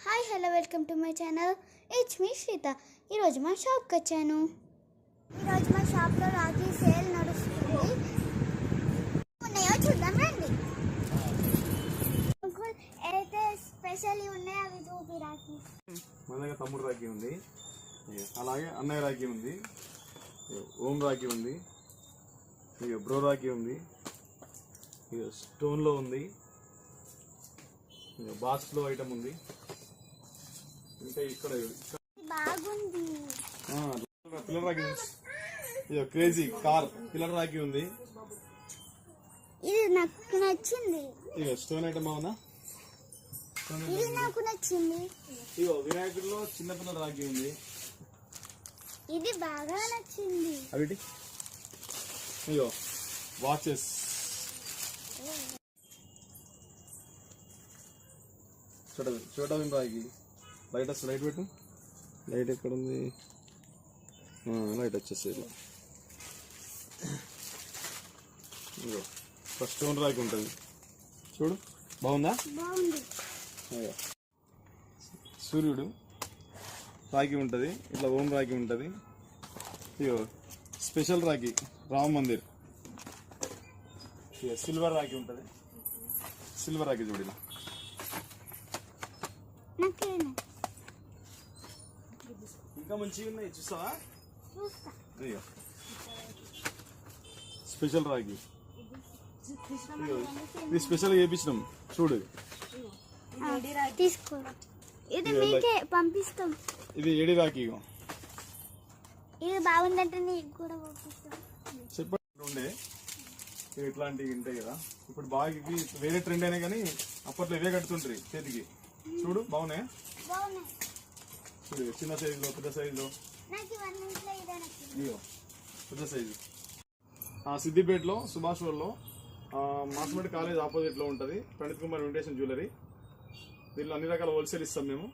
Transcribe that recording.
Hi hello welcome to my channel. It's me Sreetha. ఈరోజు మా షాప్కి వచ్చాను. ఈరోజు మా షాప్లో రాఖీ సేల్ నడుస్తుంది. ఉన్నాయో చూద్దాం రండి. ఏదైతే స్పెషల్ ఉన్నాయో అవి చూపి. రాఖీ మన దగ్గర తమ్ముడు రాఖీ ఉంది, అలాగే అన్నయ్య రాఖీ ఉంది, ఓం రాఖీ ఉంది, ఇక బ్రో రాఖీ ఉంది, ఇక స్టోన్లో ఉంది, ఇక బాక్స్లో ఐటమ్ ఉంది, ఇంకా ఇక్కడ బాగుంది పిల్లర్ రాఖీ, ఇక క్రేజీ కార్ పిల్లర్ రాఖీ ఉంది. ఇది నాకు నచ్చింది. ఇక స్టోన్ ఐటమ్ అవునా, ఇది నాకు నచ్చింది. ఇగో వినాయకుడిలో చిన్నపిల్లల రాఖీ ఉంది, ఇది బాగా నచ్చింది. అవిటి ఇగో వాచెస్, చోటా రాఖీ. లైట్ వస్తుంది, లైట్ పెట్టు. లైట్ ఎక్కడ ఉంది? లైట్ వచ్చేసేది. ఇగో ఫస్ట్ స్టోన్ రాఖీ ఉంటుంది చూడు, బాగుందా? బాగుంది. సూర్యుడు రాఖీ ఉంటుంది, ఇట్లా ఓం రాఖీ ఉంటుంది. ఇగో స్పెషల్ రాఖీ రామ మందిర్, ఇక సిల్వర్ రాఖీ ఉంటుంది. సిల్వర్ రాఖీ చూడు, ఇలా ఇంకా మంచిగా ఉన్నాయి చూస్తావా? ఇక స్పెషల్ రాఖీ, ఇది స్పెషల్గా చేయించినాం చూడు. తీసుకో, ఇది మీకే పంపిస్తాం. ఇది ఏడి రాఖీ. ఇగో ఇది బాగుందంటే నీకు కూడా పంపిస్తాం. చెప్పండి ఉండే ఇట్లాంటివి ఉంటాయి కదా, ఇప్పుడు బాగా ఇవి వేరే ట్రెండ్ అయినా కానీ అప్పట్లో ఇవే కడుతుంటారు చేతికి. చూడు బాగున్నాయా? చూడు చిన్న సైజులో, పెద్ద సైజులో. ఇగో పెద్ద సైజు. సిద్దిపేటలో సుభాష్ రోడ్లో మాస్మెట్ కాలేజ్ ఆపోజిట్లో ఉంటుంది పండిత్ కుమార్ ఇన్విటేషన్ జ్యువెలరీ. దీనిలో అన్ని రకాల హోల్సేల్ ఇస్తాం మేము.